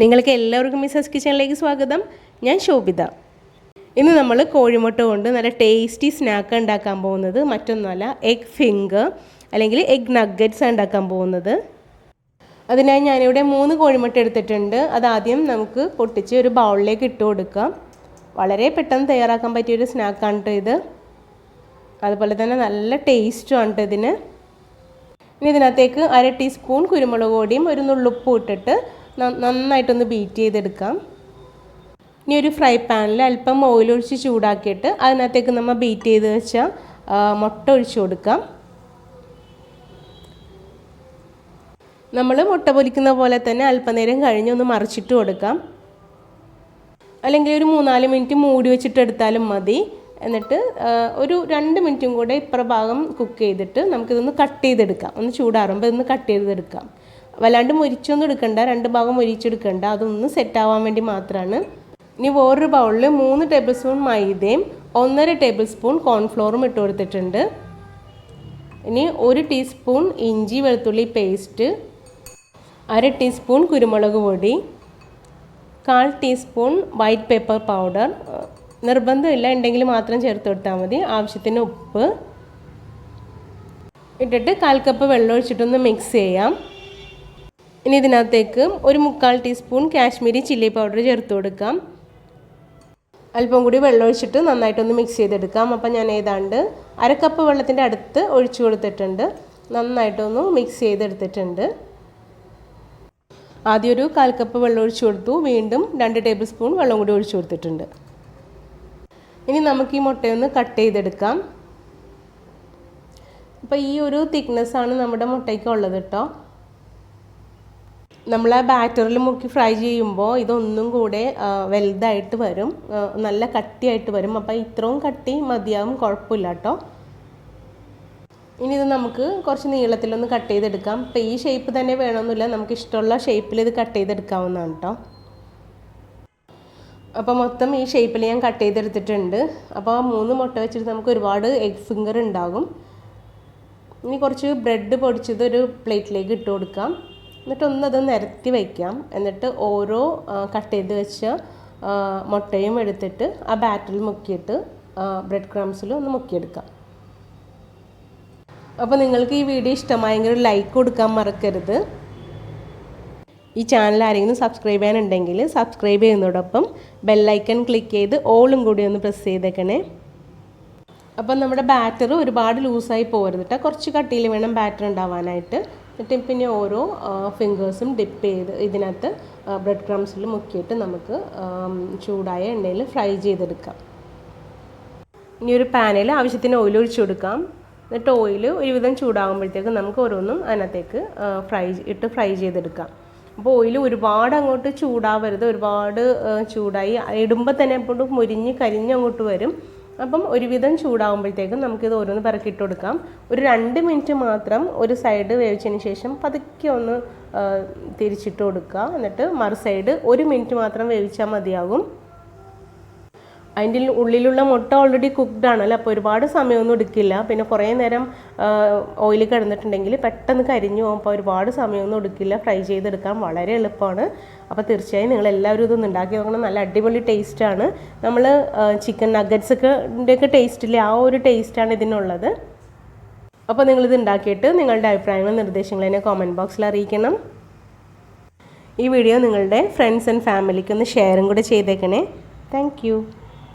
നിങ്ങൾക്ക് എല്ലാവർക്കും മിസാസ് കിച്ചണിലേക്ക് സ്വാഗതം. ഞാൻ ശോഭിത. ഇന്ന് നമ്മൾ കോഴിമുട്ട കൊണ്ട് നല്ല ടേസ്റ്റി സ്നാക്ക് ഉണ്ടാക്കാൻ പോകുന്നത് മറ്റൊന്നുമല്ല, എഗ് ഫിംഗർ അല്ലെങ്കിൽ എഗ് നഗ്ഗറ്റ്സ് ഉണ്ടാക്കാൻ പോകുന്നത്. അതിനായി ഞാനിവിടെ 3 കോഴിമുട്ട എടുത്തിട്ടുണ്ട്. അതാദ്യം നമുക്ക് പൊട്ടിച്ച് ഒരു ബൗളിലേക്ക് ഇട്ട് കൊടുക്കാം. വളരെ പെട്ടെന്ന് തയ്യാറാക്കാൻ പറ്റിയൊരു സ്നാക്കാണ് കേട്ടോ ഇത്. അതുപോലെ തന്നെ നല്ല ടേസ്റ്റുമാണ് ഇതിന്. ഇനി ഇതിനകത്തേക്ക് 1/2 ടീസ്പൂൺ കുരുമുളക് പൊടിയും ഒരു നുള്ളുപ്പും ഇട്ടിട്ട് നന്നായിട്ടൊന്ന് ബീറ്റ് ചെയ്തെടുക്കാം. ഇനി ഒരു ഫ്രൈ പാനിൽ അല്പം ഓയിൽ ഒഴിച്ച് ചൂടാക്കിയിട്ട് അതിനകത്തേക്ക് നമ്മൾ ബീറ്റ് ചെയ്ത് വെച്ച മുട്ട ഒഴിച്ച് കൊടുക്കാം. നമ്മൾ മുട്ട പൊരിക്കുന്ന പോലെ തന്നെ അല്പനേരം കഴിഞ്ഞ് ഒന്ന് മറിച്ചിട്ട് കൊടുക്കാം. അല്ലെങ്കിൽ ഒരു 3-4 മിനിറ്റ് മൂടി വെച്ചിട്ട് എടുത്താലും മതി. എന്നിട്ട് ഒരു 2 മിനിറ്റും കൂടെ ഇപ്പുറഭാഗം കുക്ക് ചെയ്തിട്ട് നമുക്കിതൊന്ന് കട്ട് ചെയ്തെടുക്കാം. ഒന്ന് ചൂടാറുമ്പോൾ ഇതൊന്ന് കട്ട് ചെയ്തെടുക്കാം. വല്ലാണ്ട് മുരിച്ചൊന്നും എടുക്കണ്ട, 2 ഭാഗം മുരിച്ചെടുക്കണ്ട, അതൊന്ന് സെറ്റാവാൻ വേണ്ടി മാത്രമാണ്. ഇനി വേറൊരു ബൗളിൽ 3 ടേബിൾ സ്പൂൺ മൈദയും 1.5 ടേബിൾ സ്പൂൺ കോൺഫ്ലോറും ഇട്ട് കൊടുത്തിട്ടുണ്ട്. ഇനി 1 ടീസ്പൂൺ ഇഞ്ചി വെളുത്തുള്ളി പേസ്റ്റ്, 1/2 ടീസ്പൂൺ കുരുമുളക് പൊടി, 1/4 ടീസ്പൂൺ വൈറ്റ് പെപ്പർ പൗഡർ, നിർബന്ധമില്ല, ഉണ്ടെങ്കിൽ മാത്രം ചേർത്ത് കൊടുത്താൽ മതി, ആവശ്യത്തിന് ഉപ്പ് ഇട്ടിട്ട് 1/4 കപ്പ് വെള്ളം ഒഴിച്ചിട്ടൊന്ന് മിക്സ് ചെയ്യാം. ഇനി ഇതിനകത്തേക്ക് ഒരു 3/4 ടീസ്പൂൺ കാശ്മീരി ചില്ലി പൗഡർ ചേർത്ത് കൊടുക്കാം. അല്പം കൂടി വെള്ളം ഒഴിച്ചിട്ട് നന്നായിട്ടൊന്ന് മിക്സ് ചെയ്തെടുക്കാം. അപ്പം ഞാൻ ഏതാണ്ട് 1/2 കപ്പ് വെള്ളത്തിൻ്റെ അടുത്ത് ഒഴിച്ചു കൊടുത്തിട്ടുണ്ട്. നന്നായിട്ടൊന്ന് മിക്സ് ചെയ്തെടുത്തിട്ടുണ്ട്. ആദ്യം ഒരു 1/4 കപ്പ് വെള്ളം ഒഴിച്ചു കൊടുത്തു, വീണ്ടും 2 ടേബിൾ സ്പൂൺ വെള്ളം കൂടി ഒഴിച്ചു കൊടുത്തിട്ടുണ്ട്. ഇനി നമുക്ക് ഈ മുട്ടയൊന്ന് കട്ട് ചെയ്തെടുക്കാം. അപ്പോൾ ഈ ഒരു തിക്നെസ്സാണ് നമ്മുടെ മുട്ടയ്ക്ക് ഉള്ളത് കേട്ടോ. നമ്മൾ ആ ബാറ്ററിൽ മുക്കി ഫ്രൈ ചെയ്യുമ്പോൾ ഇതൊന്നും കൂടെ വലുതായിട്ട് വരും, നല്ല കട്ടിയായിട്ട് വരും. അപ്പോൾ ഇത്രയും കട്ടി മതിയാവും, കുഴപ്പമില്ല കേട്ടോ. ഇനി ഇത് നമുക്ക് കുറച്ച് നീളത്തിലൊന്ന് കട്ട് ചെയ്തെടുക്കാം. അപ്പോൾ ഈ ഷേപ്പ് തന്നെ വേണമെന്നില്ല, നമുക്ക് ഇഷ്ടമുള്ള ഷേപ്പിൽ ഇത് കട്ട് ചെയ്തെടുക്കാവുന്നതാണ് കേട്ടോ. അപ്പോൾ മൊത്തം ഈ ഷേപ്പിൽ ഞാൻ കട്ട് ചെയ്തെടുത്തിട്ടുണ്ട്. അപ്പോൾ 3 മുട്ട വെച്ചിട്ട് നമുക്ക് ഒരുപാട് എഗ് ഫിംഗർ ഉണ്ടാകും. ഇനി കുറച്ച് ബ്രെഡ് പൊടിച്ചത് ഒരു പ്ലേറ്റിലേക്ക് ഇട്ട് കൊടുക്കാം. എന്നിട്ടൊന്നത് നിരത്തി വയ്ക്കാം. എന്നിട്ട് ഓരോ കട്ട് ചെയ്ത് വെച്ച മുട്ടയും എടുത്തിട്ട് ആ ബാറ്ററിൽ മുക്കിയിട്ട് ബ്രെഡ് ക്രംസിൽ ഒന്ന് മുക്കിയെടുക്കാം. അപ്പോൾ നിങ്ങൾക്ക് ഈ വീഡിയോ ഇഷ്ടമായെങ്കിൽ ലൈക്ക് കൊടുക്കാൻ മറക്കരുത്. ഈ ചാനൽ ആരെങ്കിലും സബ്സ്ക്രൈബ് ചെയ്യാനുണ്ടെങ്കിൽ സബ്സ്ക്രൈബ് ചെയ്യുന്നതോടൊപ്പം ബെല്ലൈക്കൺ ക്ലിക്ക് ചെയ്ത് ഓളും കൂടി ഒന്ന് പ്രസ് ചെയ്തേക്കണേ. അപ്പം നമ്മുടെ ബാറ്റർ ഒരുപാട് ലൂസായി പോകരുത് കേട്ടോ, കുറച്ച് കട്ടിയിൽ വേണം ബാറ്റർ ഉണ്ടാവാനായിട്ട്. എന്നിട്ട് പിന്നെ ഓരോ ഫിംഗേഴ്സും ഡിപ്പ് ചെയ്ത് ഇതിനകത്ത് ബ്രെഡ് ക്രംസിൽ മുക്കിയിട്ട് നമുക്ക് ചൂടായ എണ്ണയിൽ ഫ്രൈ ചെയ്തെടുക്കാം. ഇനി ഒരു പാനിൽ ആവശ്യത്തിന് ഓയിൽ ഒഴിച്ചു കൊടുക്കാം. എന്നിട്ട് ഓയിൽ ഒരുവിധം ചൂടാകുമ്പോഴത്തേക്ക് നമുക്ക് ഓരോന്നും അതിനകത്തേക്ക് ഫ്രൈ ചെയ്തെടുക്കാം. അപ്പോൾ ഓയിൽ ഒരുപാട് അങ്ങോട്ട് ചൂടാവരുത്, ഒരുപാട് ചൂടായി ഇടുമ്പോൾ തന്നെ എപ്പോഴും മുരിഞ്ഞ് കരിഞ്ഞ് അങ്ങോട്ട് വരും. അപ്പം ഒരുവിധം ചൂടാകുമ്പോഴത്തേക്കും നമുക്കിത് ഓരോന്ന് പിറക്കിയിട്ട് കൊടുക്കാം. ഒരു 2 മിനിറ്റ് മാത്രം ഒരു സൈഡ് വേവിച്ചതിന് ശേഷം പതുക്കെ ഒന്ന് തിരിച്ചിട്ട് കൊടുക്കുക. എന്നിട്ട് മറു സൈഡ് 1 മിനിറ്റ് മാത്രം വേവിച്ചാൽ മതിയാകും. അതിൻ്റെ ഉള്ളിലുള്ള മുട്ട ഓൾറെഡി കുക്ക്ഡ് ആണല്ലോ, അപ്പോൾ ഒരുപാട് സമയമൊന്നും എടുക്കില്ല. പിന്നെ കുറേ നേരം ഓയിൽ കിടന്നിട്ടുണ്ടെങ്കിൽ പെട്ടെന്ന് കരിഞ്ഞു പോകും. അപ്പോൾ ഒരുപാട് സമയമൊന്നും എടുക്കില്ല, ഫ്രൈ ചെയ്തെടുക്കാൻ വളരെ എളുപ്പമാണ്. അപ്പോൾ തീർച്ചയായും നിങ്ങളെല്ലാവരും ഇതൊന്ന് ഉണ്ടാക്കി നോക്കണം. നല്ല അടിപൊളി ടേസ്റ്റാണ്. നമ്മൾ ചിക്കൻ നഗ്ഗറ്റ്സൊക്കെ ടേസ്റ്റില്ലേ, ആ ഒരു ടേസ്റ്റാണ് ഇതിനുള്ളത്. അപ്പോൾ നിങ്ങളിത് ഉണ്ടാക്കിയിട്ട് നിങ്ങളുടെ അഭിപ്രായങ്ങളും നിർദ്ദേശങ്ങളും എന്നെ കമൻറ്റ് ബോക്സിൽ അറിയിക്കണം. ഈ വീഡിയോ നിങ്ങളുടെ ഫ്രണ്ട്സ് ആൻഡ് ഫാമിലിക്ക് ഒന്ന് ഷെയറും കൂടെ ചെയ്തേക്കണേ. Thank you.